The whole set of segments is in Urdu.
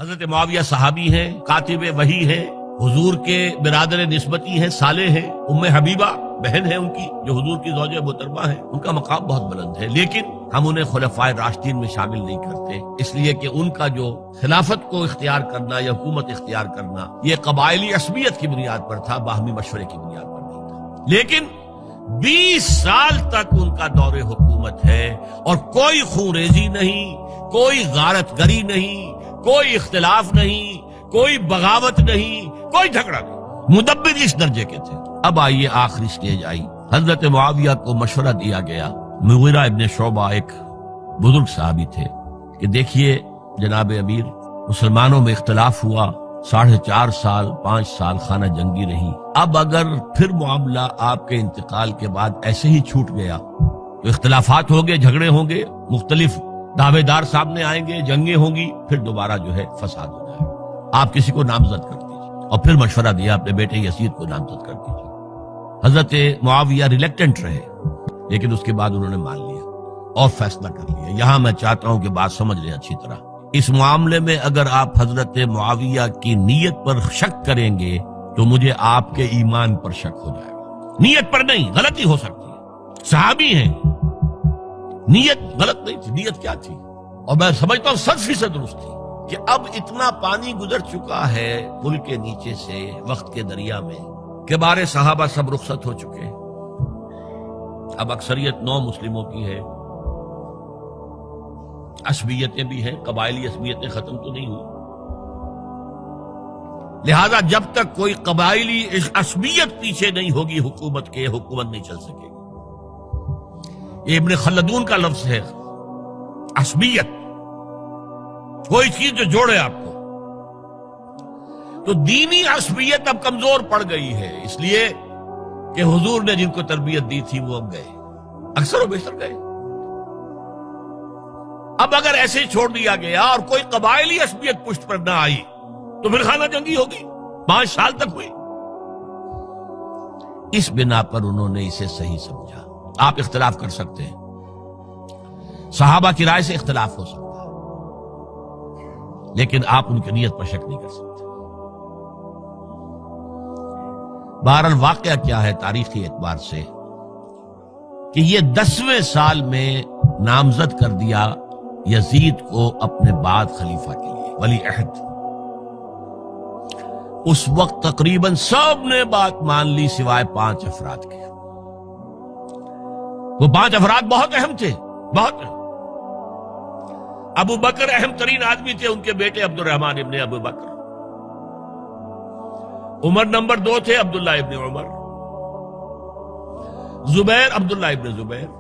حضرت معاویہ صحابی ہیں، کاتب وحی ہیں، حضور کے برادر نسبتی ہیں، صالح ہیں، ام حبیبہ بہن ہے ان کی جو حضور کی زوجہ محترمہ ہے، ان کا مقام بہت بلند ہے، لیکن ہم انہیں خلفائے راشدین میں شامل نہیں کرتے، اس لیے کہ ان کا جو خلافت کو اختیار کرنا یا حکومت اختیار کرنا یہ قبائلی عصبیت کی بنیاد پر تھا، باہمی مشورے کی بنیاد پر نہیں تھا۔ لیکن 20 سال تک ان کا دور حکومت ہے اور کوئی خون ریزی نہیں، کوئی غارت گری نہیں، کوئی اختلاف نہیں، کوئی بغاوت نہیں، کوئی جھگڑا نہیں، مدبر اس درجے کے تھے۔ اب آئیے آخری سٹیج آئی، حضرت معاویہ کو مشورہ دیا گیا، مغیرہ ابن شعبہ ایک بزرگ صحابی تھے، کہ دیکھیے جناب امیر، مسلمانوں میں اختلاف ہوا، 4.5 سال 5 سال خانہ جنگی رہی، اب اگر پھر معاملہ آپ کے انتقال کے بعد ایسے ہی چھوٹ گیا تو اختلافات ہوں گے، جھگڑے ہوں گے، مختلف دعوے دار سامنے آئیں گے، جنگیں ہوں گی، پھر دوبارہ جو ہے فساد ہو جائے گا، آپ کسی کو نامزد کر دیجیے۔ اور پھر مشورہ دیا اپنے بیٹے یزید کو نامزد کر دیجیے۔ حضرت معاویہ ریلیکٹنٹ رہے، لیکن اس کے بعد انہوں نے مان لیا اور فیصلہ کر لیا۔ یہاں میں چاہتا ہوں کہ بات سمجھ لیں اچھی طرح، اس معاملے میں اگر آپ حضرت معاویہ کی نیت پر شک کریں گے تو مجھے آپ کے ایمان پر شک ہو جائے گا۔ نیت پر نہیں، غلطی ہو سکتی ہے، صحابی ہیں، نیت غلط نہیں تھی، نیت کیا تھی؟ اور میں سمجھتا ہوں 100% درست تھی کہ اب اتنا پانی گزر چکا ہے پل کے نیچے سے وقت کے دریا میں کہ بارے صحابہ سب رخصت ہو چکے، اب اکثریت 9 مسلموں کی ہے، عصبیتیں بھی ہیں، قبائلی عصبیتیں ختم تو نہیں ہوئی، لہذا جب تک کوئی قبائلی عصبیت پیچھے نہیں ہوگی حکومت کے، حکومت نہیں چل سکے گی۔ یہ ابن خلدون کا لفظ ہے، عصبیت، کوئی چیز جو جوڑے آپ کو۔ تو دینی عصبیت اب کمزور پڑ گئی ہے، اس لیے کہ حضور نے جن کو تربیت دی تھی وہ اب گئے، اکثر و بیشتر گئے۔ اب اگر ایسے چھوڑ دیا گیا اور کوئی قبائلی عصبیت پشت پر نہ آئی تو پھر خانہ جنگی ہوگی، 5 سال تک ہوئی۔ اس بنا پر انہوں نے اسے صحیح سمجھا۔ آپ اختلاف کر سکتے ہیں، صحابہ کی رائے سے اختلاف ہو سکتا ہے، لیکن آپ ان کی نیت پر شک نہیں کر سکتے۔ بہرحال واقعہ کیا ہے تاریخی اعتبار سے کہ یہ 10ویں سال میں نامزد کر دیا یزید کو اپنے بعد خلیفہ کے لیے، ولی عہد۔ اس وقت تقریباً سب نے بات مان لی سوائے 5 افراد کے۔ وہ 5 افراد بہت اہم تھے، بہت اہم۔ ابو بکر اہم ترین آدمی تھے، ان کے بیٹے عبد الرحمن ابن ابو بکر۔ عمر نمبر 2 تھے، عبداللہ ابن عمر۔ زبیر عبداللہ ابن زبیر۔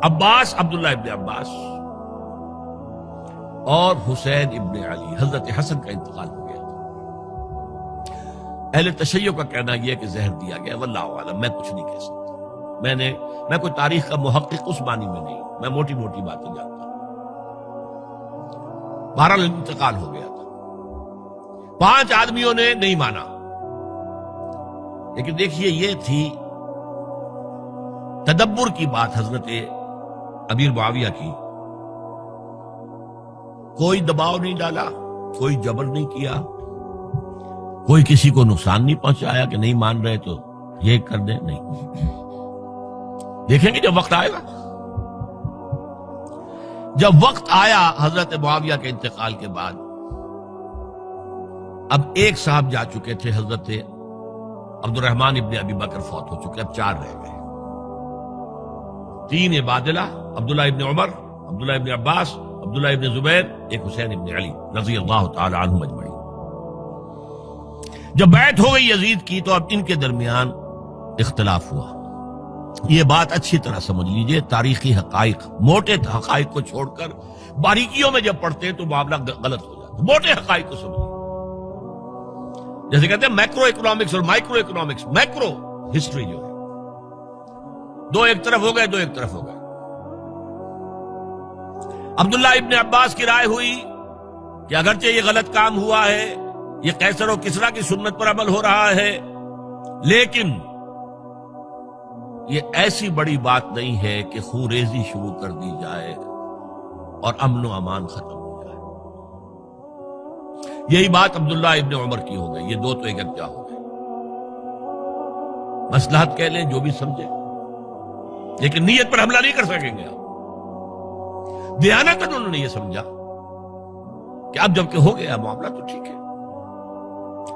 عباس عبداللہ ابن عباس، اور حسین ابن علی۔ حضرت حسن کا انتقال ہو گیا تھا۔ اہل تشیع کا کہنا یہ کہ زہر دیا گیا، واللہ اعلم، میں کچھ نہیں کہہ سکتا، میں کوئی تاریخ کا محقق اس معنی میں نہیں، میں موٹی موٹی باتیں جانتا ہوں۔ بہرحال انتقال ہو گیا تھا، 5 آدمیوں نے نہیں مانا، لیکن دیکھیے یہ تھی تدبر کی بات حضرت امیر معاویہ کی۔ کوئی دباؤ نہیں ڈالا، کوئی جبر نہیں کیا، کوئی کسی کو نقصان نہیں پہنچایا کہ نہیں مان رہے تو یہ کر دیں، نہیں۔ دیکھیں گے جب وقت آئے گا۔ جب وقت آیا حضرت معاویہ کے انتقال کے بعد، اب ایک صاحب جا چکے تھے، حضرت عبد الرحمن ابن ابی بکر فوت ہو چکے، اب 4 رہ گئے، 3 عبادلہ، عبداللہ ابن عمر، عبداللہ ابن عباس، عبداللہ ابن زبیر، ایک حسین ابن علی رضی اللہ تعالی عنہم اجمعین۔ جب بیعت ہو گئی یزید کی تو اب ان کے درمیان اختلاف ہوا۔ یہ بات اچھی طرح سمجھ لیجئے، تاریخی حقائق، موٹے حقائق کو چھوڑ کر باریکیوں میں جب پڑھتے ہیں تو معاملہ غلط ہو جاتا ہے۔ موٹے حقائق کو سمجھیے، جیسے کہتے ہیں میکرو اکنامکس اور مائکرو اکنامکس۔ میکرو ہسٹری جو ہے، 2 ایک طرف ہو گئے، 2 ایک طرف ہو گئے۔ عبداللہ ابن عباس کی رائے ہوئی کہ اگرچہ یہ غلط کام ہوا ہے، یہ قیصر و کسریٰ کی سنت پر عمل ہو رہا ہے، لیکن یہ ایسی بڑی بات نہیں ہے کہ خون ریزی شروع کر دی جائے اور امن و امان ختم ہو جائے۔ یہی بات عبداللہ ابن عمر کی ہو گئی، یہ دو تو یکجا ہو گئے۔ مصلحت کہہ لیں جو بھی سمجھے، لیکن نیت پر حملہ نہیں کر سکیں گے آپ۔ دیانتاً انہوں نے یہ سمجھا کہ اب جب کہ ہو گیا معاملہ تو ٹھیک ہے،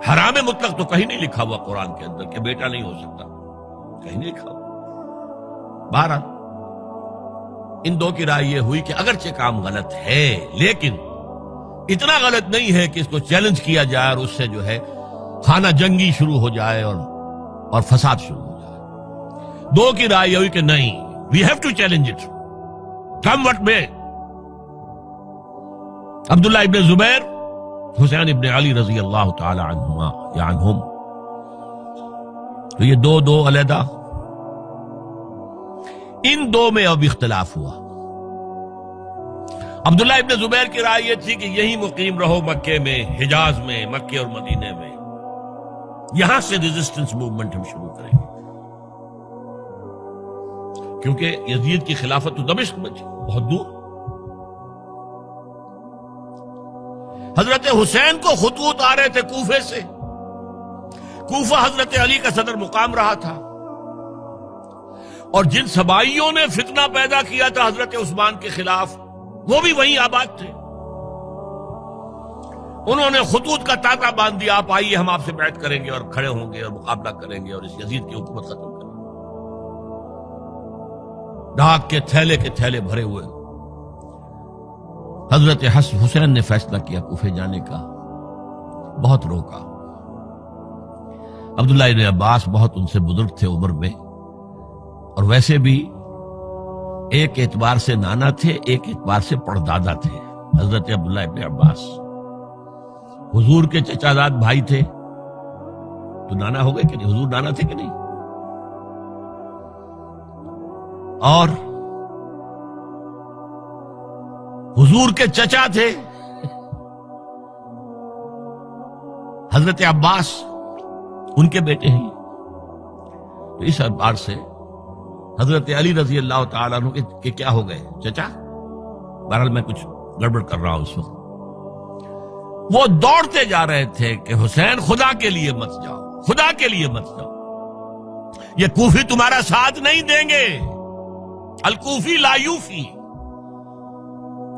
حرام مطلق تو کہیں نہیں لکھا ہوا قرآن کے اندر کہ بیٹا نہیں ہو سکتا، کہیں نہیں لکھا ہوا۔ بہرحال ان دو کی رائے یہ ہوئی کہ اگرچہ کام غلط ہے لیکن اتنا غلط نہیں ہے کہ اس کو چیلنج کیا جائے اور اس سے جو ہے خانہ جنگی شروع ہو جائے اور فساد شروع ہو جائے۔ دو کی رائے یہ ہوئی کہ نہیں، we have to challenge it کم وٹ میں۔ عبداللہ ابن زبیر، حسین ابن علی رضی اللہ تعالی عنہما یا عنہم، تو یہ دو علیحدہ، ان دو میں اب اختلاف ہوا۔ عبداللہ ابن زبیر کی رائے یہ تھی کہ یہی مقیم رہو مکے میں، حجاز میں، مکے اور مدینے میں، یہاں سے ریزسٹنس موومنٹ ہم شروع کریں گے، کیونکہ یزید کی خلافت تو دمشق میں تھی، بہت دور۔ حضرت حسین کو خطوط آ رہے تھے کوفے سے، کوفہ حضرت علی کا صدر مقام رہا تھا، اور جن سبائیوں نے فتنہ پیدا کیا تھا حضرت عثمان کے خلاف وہ بھی وہیں آباد تھے۔ انہوں نے خطوط کا تاتا باندھ دیا، آپ آئیے ہم آپ سے بیعت کریں گے اور کھڑے ہوں گے اور مقابلہ کریں گے اور اس یزید کی حکومت ختم کریں گے۔ ڈاک کے تھیلے بھرے ہوئے۔ حضرت حسین نے فیصلہ کیا کوفے جانے کا، بہت روکا۔ عبداللہ ابن عباس بہت ان سے بزرگ تھے عمر میں، اور ویسے بھی ایک اعتبار سے نانا تھے، ایک اعتبار سے پڑدادا تھے۔ حضرت عبداللہ ابن عباس حضور کے چچا زاد بھائی تھے، تو نانا ہو گئے کہ نہیں؟ حضور نانا تھے کہ نہیں؟ اور حضور کے چچا تھے حضرت عباس، ان کے بیٹے ہیں۔ تو اس اعتبار سے حضرت علی رضی اللہ تعالیٰ عنہ کے کیا ہو گئے؟ چچا۔ بہرحال میں کچھ گڑبڑ کر رہا ہوں اس وقت۔ وہ دوڑتے جا رہے تھے کہ حسین خدا کے لیے مت جاؤ، خدا کے لیے مت جاؤ، یہ کوفی تمہارا ساتھ نہیں دیں گے، الکوفی لا یوفی،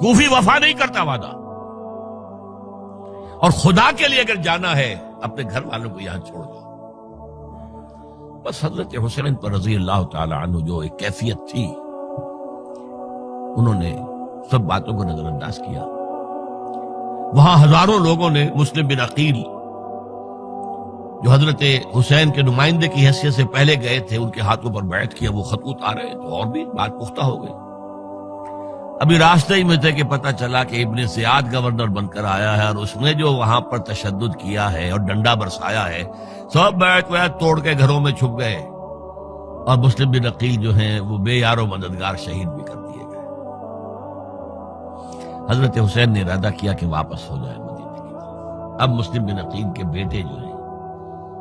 کوفی وفا نہیں کرتا وعدہ، اور خدا کے لیے اگر جانا ہے اپنے گھر والوں کو یہاں چھوڑ دو۔ بس حضرت حسین پر رضی اللہ تعالی عنہ جو ایک کیفیت تھی، انہوں نے سب باتوں کو نظر انداز کیا۔ وہاں ہزاروں لوگوں نے مسلم بن عقیل جو حضرت حسین کے نمائندے کی حیثیت سے پہلے گئے تھے، ان کے ہاتھوں پر بیعت کیا، وہ خطوط آ رہے تو اور بھی بات پختہ ہو گئی۔ ابھی راستے ہی میں تھے کہ پتہ چلا کہ ابن زیاد گورنر بن کر آیا ہے، اور اس نے جو وہاں پر تشدد کیا ہے اور ڈنڈا برسایا ہے، سب بیعت توڑ کے گھروں میں چھپ گئے، اور مسلم بن عقیل جو ہیں وہ بے یار و مددگار شہید بھی کر دیے گئے۔ حضرت حسین نے ارادہ کیا کہ واپس ہو جائے مدینے کی طرف۔ اب مسلم بن عقیل کے بیٹے جو ہیں،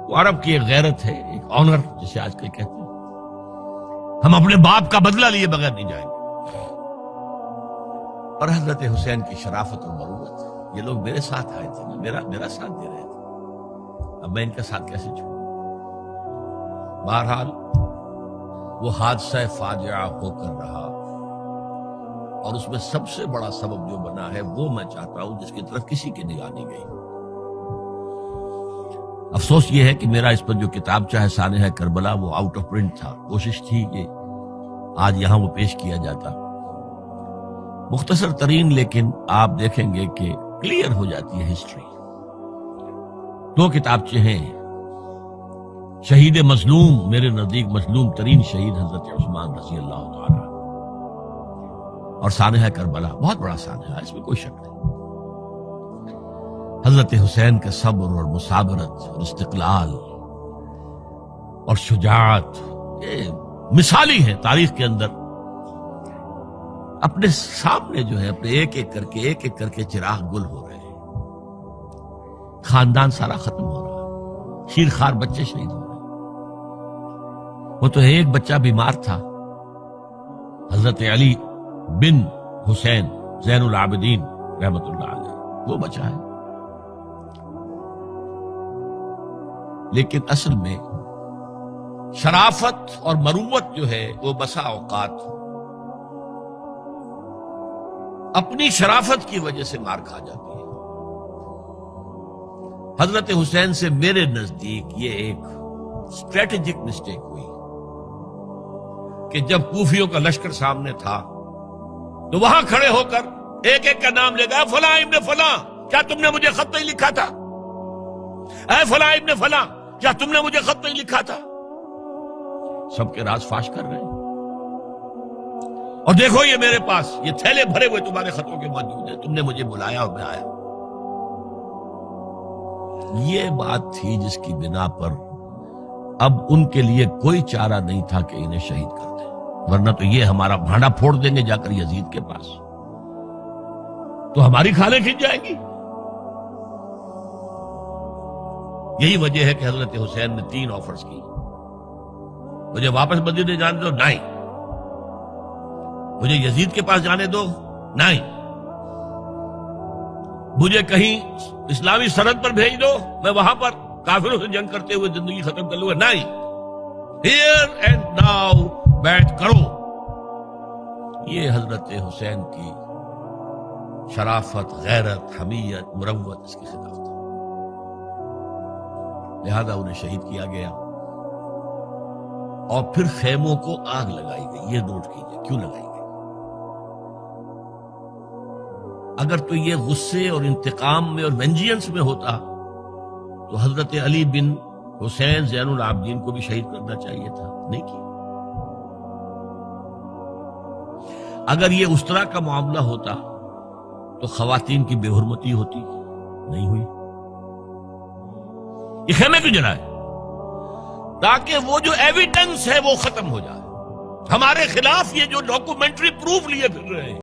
وہ عرب کی ایک غیرت ہے، ایک آنر جسے آج کل کہتے ہیں، ہم اپنے باپ کا بدلہ لیے بغیر نہیں جائیں گے۔ اور حضرت حسین کی شرافت اور مروت، یہ لوگ میرے ساتھ آئے تھے، میرا ساتھ دے رہے تھے، اب میں ان کا ساتھ کیسے چھوڑوں؟ بہرحال وہ حادثہ فاجعہ ہو کر رہا، اور اس میں سب سے بڑا سبب جو بنا ہے وہ میں چاہتا ہوں جس کی طرف کسی کی نگاہ نہیں گئی۔ افسوس یہ ہے کہ میرا اس پر جو کتابچہ ہے سانحہ کربلا، وہ آؤٹ آف پرنٹ تھا۔ کوشش تھی کہ آج یہاں وہ پیش کیا جاتا، مختصر ترین، لیکن آپ دیکھیں گے کہ کلیئر ہو جاتی ہے ہسٹری۔ دو کتابچے ہیں، شہید مظلوم، میرے نزدیک مظلوم ترین شہید حضرت عثمان رضی اللہ تعالی، اور سانحہ کربلا، بہت بڑا سانحہ، اس میں کوئی شک نہیں۔ حضرت حسین کا صبر اور مثابرت اور استقلال اور شجاعت، یہ مثالی ہے تاریخ کے اندر۔ اپنے سامنے جو ہے، اپنے ایک ایک کر کے چراغ گل ہو رہے ہیں، خاندان سارا ختم ہو رہا ہے، شیرخوار بچے شہید ہو رہے ہیں۔ وہ تو ایک بچہ بیمار تھا، حضرت علی بن حسین زین العابدین رحمت اللہ علیہ، وہ بچا ہے، لیکن اصل میں شرافت اور مروت جو ہے وہ بسا اوقات اپنی شرافت کی وجہ سے مار کھا جاتی ہے۔ حضرت حسین سے میرے نزدیک یہ ایک اسٹریٹجک مسٹیک ہوئی کہ جب کوفیوں کا لشکر سامنے تھا تو وہاں کھڑے ہو کر ایک ایک کا نام لے گا، فلاں ابن فلاں کیا تم نے مجھے خط نہیں لکھا تھا؟ اے فلاں ابن فلاں کیا تم نے مجھے خط نہیں لکھا تھا؟ سب کے راز فاش کر رہے ہیں، اور دیکھو یہ میرے پاس یہ تھیلے بھرے ہوئے تمہارے خطوں کے موجود ہیں، تم نے مجھے بلایا اور میں آیا۔ یہ بات تھی جس کی بنا پر اب ان کے لیے کوئی چارہ نہیں تھا کہ انہیں شہید کر دیں، ورنہ تو یہ ہمارا بھانڈا پھوڑ دیں گے جا کر یزید کے پاس، تو ہماری کھالیں کھنچ جائیں گی۔ یہی وجہ ہے کہ حضرت حسین نے 3 آفرز کی، مجھے واپس مدینے جانے دو، نہیں، مجھے یزید کے پاس جانے دو، نہیں، مجھے کہیں اسلامی سرحد پر بھیج دو، میں وہاں پر کافروں سے جنگ کرتے ہوئے زندگی ختم کر لوں گا، نہیں، ہیئر اینڈ ناؤ بیٹھ کرو۔ یہ حضرت حسین کی شرافت، غیرت، حمیت، مروت اس کے خلاف تھا، لہذا انہیں شہید کیا گیا، اور پھر خیموں کو آگ لگائی گئی۔ یہ نوٹ کیجئے کیوں لگائی گئی؟ اگر تو یہ غصے اور انتقام میں اور وینجینس میں ہوتا تو حضرت علی بن حسین زین العابدین کو بھی شہید کرنا چاہیے تھا، نہیں کیا۔ اگر یہ اس طرح کا معاملہ ہوتا تو خواتین کی بے حرمتی ہوتی، نہیں ہوئی۔ یہ خیمے کیوں جلائے؟ تاکہ وہ جو ایویڈنس ہے وہ ختم ہو جائے، ہمارے خلاف یہ جو ڈاکومنٹری پروف لیے پھر رہے ہیں